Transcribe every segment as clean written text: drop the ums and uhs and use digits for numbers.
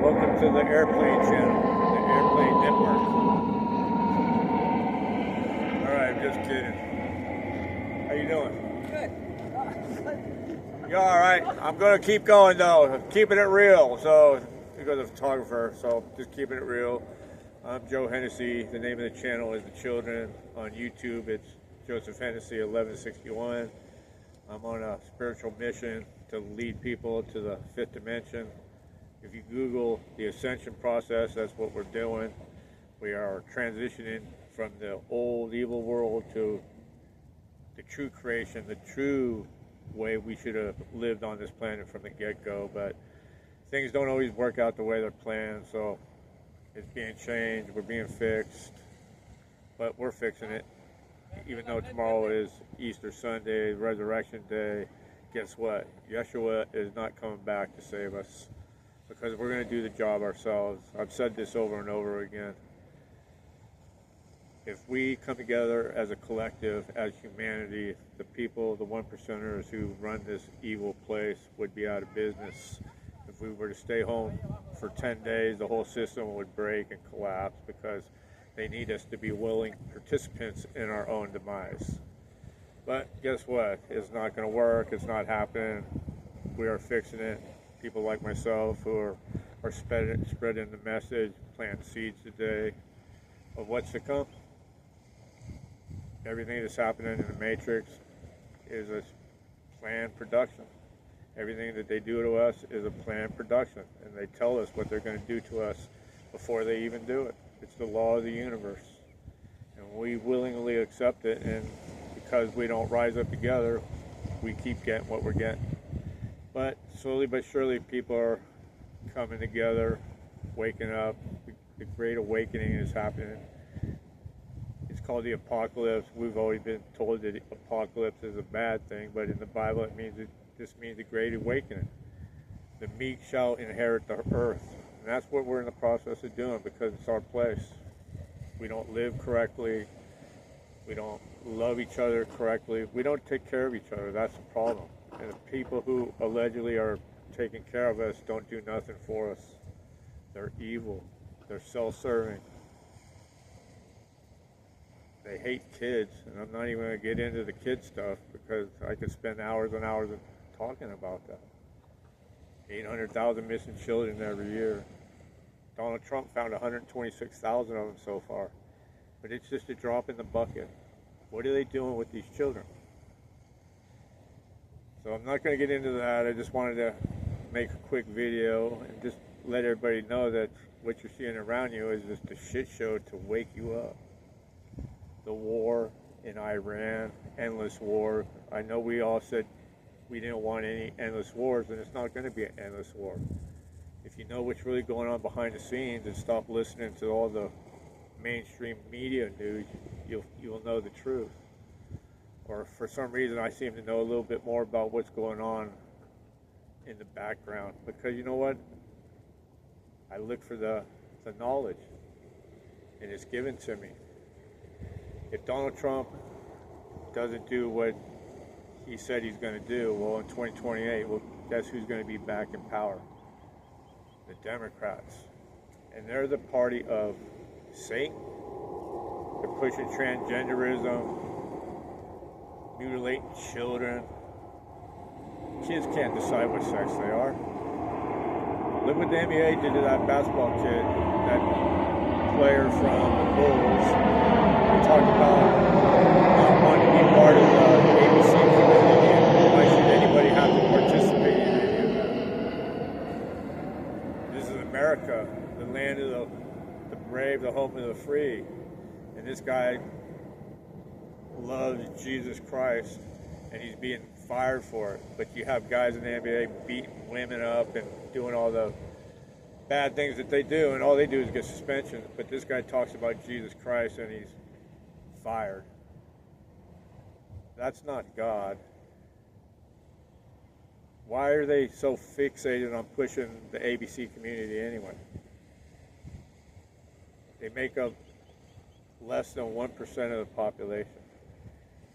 Welcome to the Airplane Channel, the Airplane Network. Alright, I'm just kidding. How you doing? Good. You alright? I'm going to keep going though, keeping it real. So, because I'm a photographer, so just keeping it real. I'm Joe Hennessy. The name of the channel is The Children. On YouTube, it's Joseph Hennessy 1161. I'm on a spiritual mission to lead people to the fifth dimension. If you Google the ascension process, that's what we're doing. We are transitioning from the old evil world to the true creation, the true way we should have lived on this planet from the get-go. But things don't always work out the way they're planned, so it's being changed, we're being fixed, but we're fixing it. Even though tomorrow is Easter Sunday, Resurrection Day, guess what? Yeshua is not coming back to save us, because we're going to do the job ourselves. I've said this over and over again. If we come together as a collective, as humanity, the people, the one percenters who run this evil place would be out of business. If we were to stay home for 10 days, the whole system would break and collapse, because they need us to be willing participants in our own demise. But guess what? It's not going to work. It's not happening. We are fixing it. People like myself who are spreading the message, planting seeds today of what's to come. Everything that's happening in the Matrix is a planned production. Everything that they do to us is a planned production, and they tell us what they're going to do to us before they even do it. It's the law of the universe, and we willingly accept it, and because we don't rise up together, we keep getting what we're getting. But slowly but surely, people are coming together, waking up. The Great Awakening is happening. It's called the apocalypse. We've always been told that the apocalypse is a bad thing, but in the Bible this means the Great Awakening. The meek shall inherit the earth. And that's what we're in the process of doing, because it's our place. We don't live correctly. We don't love each other correctly. We don't take care of each other. That's the problem. And the people who allegedly are taking care of us don't do nothing for us. They're evil. They're self-serving. They hate kids, and I'm not even going to get into the kid stuff, because I could spend hours and hours talking about that. 800,000 missing children every year. Donald Trump found 126,000 of them so far. But it's just a drop in the bucket. What are they doing with these children? So I'm not going to get into that. I just wanted to make a quick video and just let everybody know that what you're seeing around you is just a shit show to wake you up. The war in Iran, endless war. I know we all said we didn't want any endless wars, and it's not going to be an endless war. If you know what's really going on behind the scenes and stop listening to all the mainstream media news, you'll know the truth. Or for some reason, I seem to know a little bit more about what's going on in the background, because you know what? I look for the knowledge, and it's given to me. If Donald Trump doesn't do what he said he's going to do, well, in 2028, well, guess who's going to be back in power? The Democrats. And they're the party of Satan. They're pushing transgenderism, mutilating children. Kids can't decide what sex they are. Look what the NBA did to that basketball kid, that player from the Bulls. We talked about not wanting to be part of the ABC community, and why should anybody have to participate in any of that? This is America, the land of the brave, the home of the free. And this guy loves Jesus Christ, and he's being fired for it. But you have guys in the NBA beating women up and doing all the bad things that they do, and all they do is get suspensions. But this guy talks about Jesus Christ, and he's fired. That's not God. Why are they so fixated on pushing the ABC community anyway? They make up less than 1% of the population.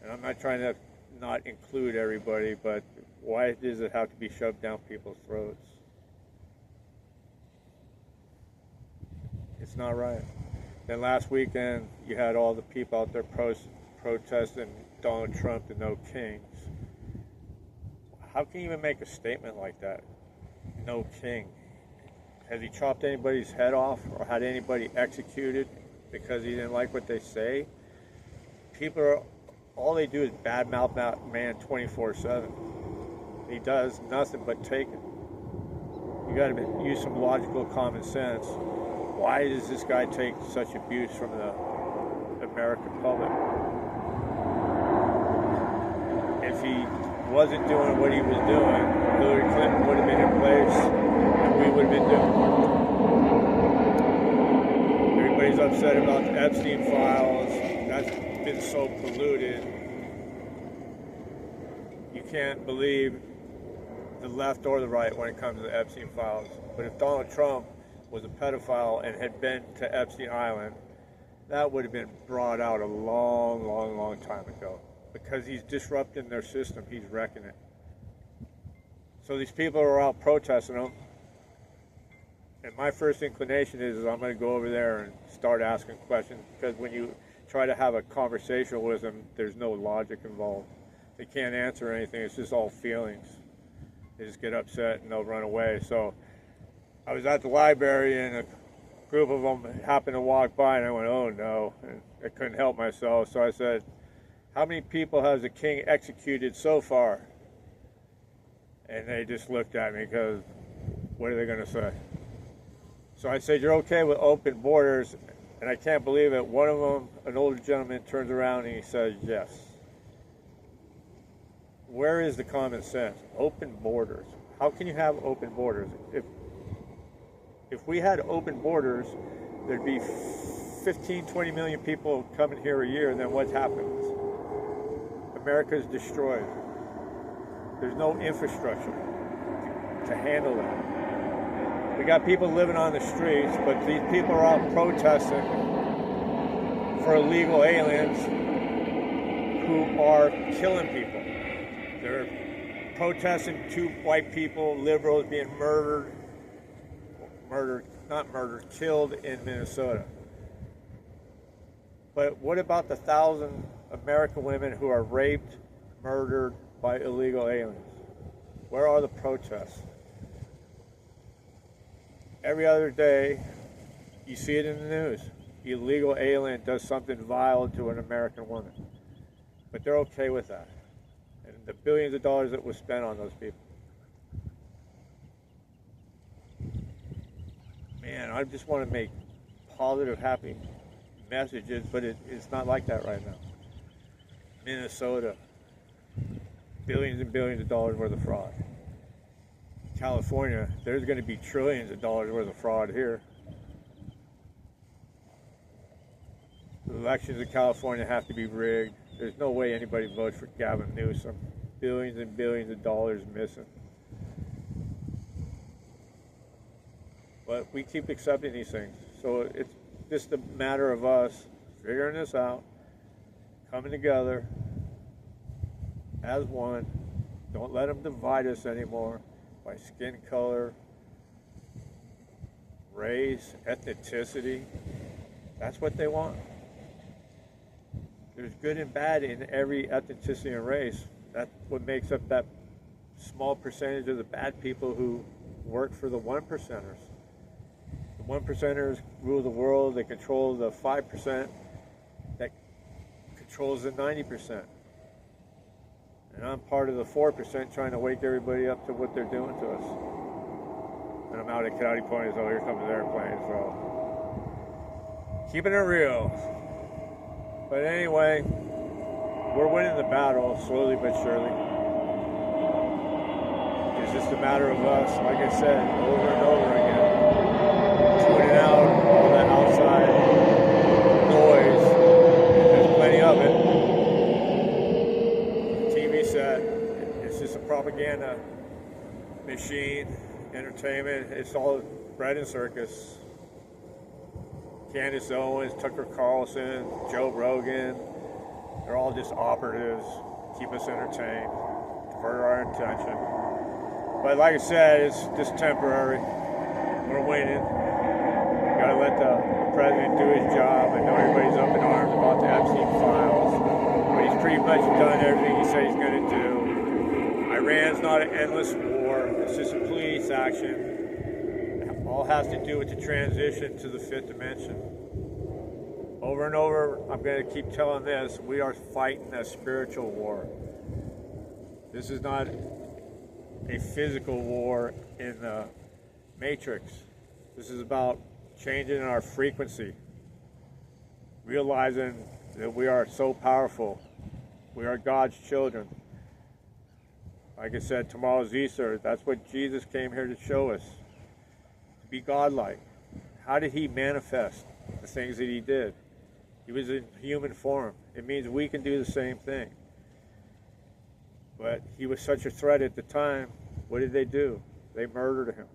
And I'm not trying to not include everybody, but why does it have to be shoved down people's throats? It's not right. Then last weekend, you had all the people out there protesting Donald Trump to no kings. How can you even make a statement like that? No king. Has he chopped anybody's head off or had anybody executed because he didn't like what they say? People are, all they do is badmouth that man 24/7. He does nothing but take it. You got to use some logical common sense. Why does this guy take such abuse from the American public? If he wasn't doing what he was doing, Hillary Clinton would have been in place and we would have been doing it. Everybody's upset about the Epstein files. That's been so polluted. You can't believe the left or the right when it comes to the Epstein files. But if Donald Trump was a pedophile and had been to Epstein Island, that would have been brought out a long, long, long time ago. Because he's disrupting their system, he's wrecking it. So these people are out protesting him. And my first inclination is I'm going to go over there and start asking questions, because when you try to have a conversation with them, there's no logic involved. They can't answer anything, it's just all feelings. They just get upset and they'll run away. So I was at the library and a group of them happened to walk by and I went, oh no, and I couldn't help myself. So I said, how many people has the king executed so far? And they just looked at me because what are they going to say? So I said, you're okay with open borders? And I can't believe it. One of them, an older gentleman, turns around and he says, yes. Where is the common sense? Open borders. How can you have open borders? If we had open borders, there'd be 15, 20 million people coming here a year, and then what happens? America's destroyed. There's no infrastructure to handle that. We got people living on the streets, but these people are out protesting for illegal aliens who are killing people. They're protesting two white people, liberals, being killed in Minnesota. But what about the 1,000 American women who are raped, murdered by illegal aliens? Where are the protests? Every other day, you see it in the news. The illegal alien does something vile to an American woman. But they're okay with that. And the billions of dollars that was spent on those people. Man, I just want to make positive, happy messages, but it's not like that right now. Minnesota, billions and billions of dollars worth of fraud. California, there's going to be trillions of dollars worth of fraud here. The elections in California have to be rigged. There's no way anybody votes for Gavin Newsom. Billions and billions of dollars missing. But we keep accepting these things. So it's just a matter of us figuring this out, coming together as one. Don't let them divide us anymore by skin color, race, ethnicity. That's what they want. There's good and bad in every ethnicity and race. That's what makes up that small percentage of the bad people who work for the 1%ers. The 1%ers rule the world. They control the 5% that controls the 90%. And I'm part of the 4% trying to wake everybody up to what they're doing to us. And I'm out at Coyote Point, so here comes the airplane. So keeping it real. But anyway, we're winning the battle slowly but surely. It's just a matter of us, like I said, over and over again, tuning out all that outside noise. There's plenty of it. The TV set, it's just a propaganda machine, entertainment. It's all bread and circus. Candace Owens, Tucker Carlson, Joe Rogan, they're all just operatives, keep us entertained, divert our attention. But like I said, it's just temporary. We're winning. We Gotta let the president do his job. I know everybody's up in arms about the Epstein files, but he's pretty much done everything he said he's going to do. Iran's not an endless war. It's just a police action. It all has to do with the transition to the fifth dimension. Over and over, I'm going to keep telling this, we are fighting a spiritual war. This is not a physical war in the Matrix. This is about changing our frequency, realizing that we are so powerful. We are God's children. Like I said, tomorrow's Easter. That's what Jesus came here to show us. To be godlike. How did he manifest the things that he did? He was in human form. It means we can do the same thing. But he was such a threat at the time. What did they do? They murdered him.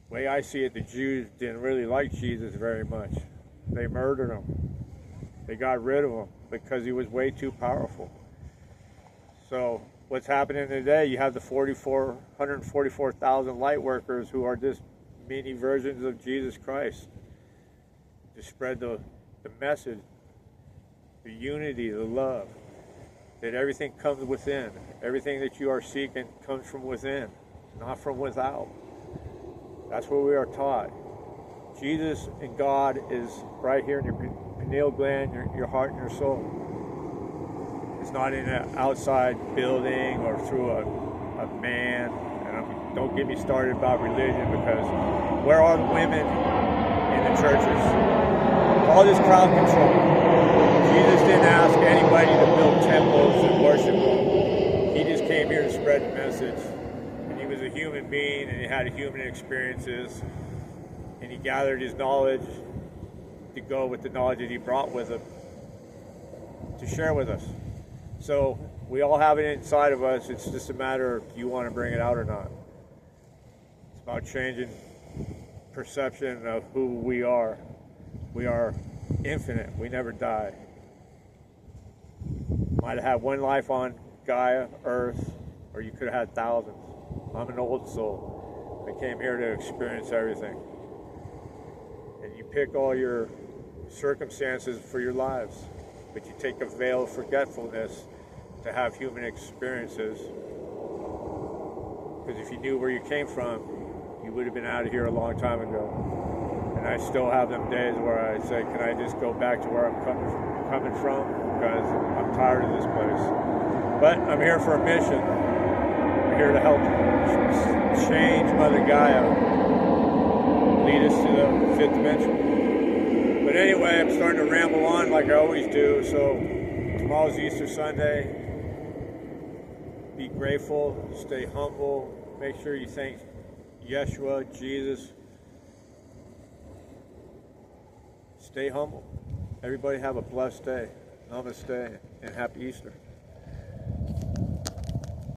The way I see it, the Jews didn't really like Jesus very much. They murdered him. They got rid of him because he was way too powerful. So what's happening today, you have the 144,000 light workers who are just mini versions of Jesus Christ. To spread the message, the unity, the love, that everything comes within. Everything that you are seeking comes from within, not from without. That's what we are taught. Jesus and God is right here in your pineal gland, your heart and your soul. It's not in an outside building or through a man. And don't get me started about religion, because where are the women in the churches? All this crowd control. Jesus didn't ask anybody to build temples and worship him. He just came here to spread the message. He was a human being, and he had human experiences, and he gathered his knowledge to go with the knowledge that he brought with him to share with us. So we all have it inside of us. It's just a matter of, do you want to bring it out or not? It's about changing perception of who we are. We are infinite. We never die. Might have had one life on Gaia, Earth, or you could have had thousands. I'm an old soul. I came here to experience everything. And you pick all your circumstances for your lives, but you take a veil of forgetfulness to have human experiences. Because if you knew where you came from, you would have been out of here a long time ago. And I still have them days where I say, can I just go back to where I'm coming from? Because I'm tired of this place. But I'm here for a mission. I'm here to help change Mother Gaia, lead us to the fifth dimension. But anyway, I'm starting to ramble on like I always do. So tomorrow's Easter Sunday. Be grateful, stay humble, make sure you thank Yeshua, Jesus. Stay humble. Everybody have a blessed day. Namaste and happy Easter.